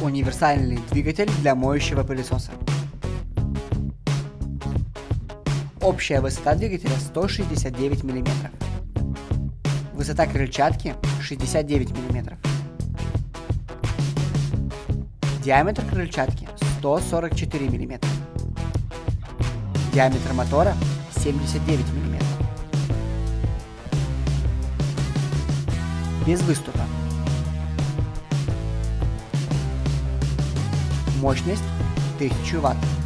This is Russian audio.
Универсальный двигатель для моющего пылесоса. Общая высота двигателя 169 мм. Высота крыльчатки 69 мм. Диаметр крыльчатки 144 мм. Диаметр мотора 79 мм. Без выступа. Мощность 1000 Вт.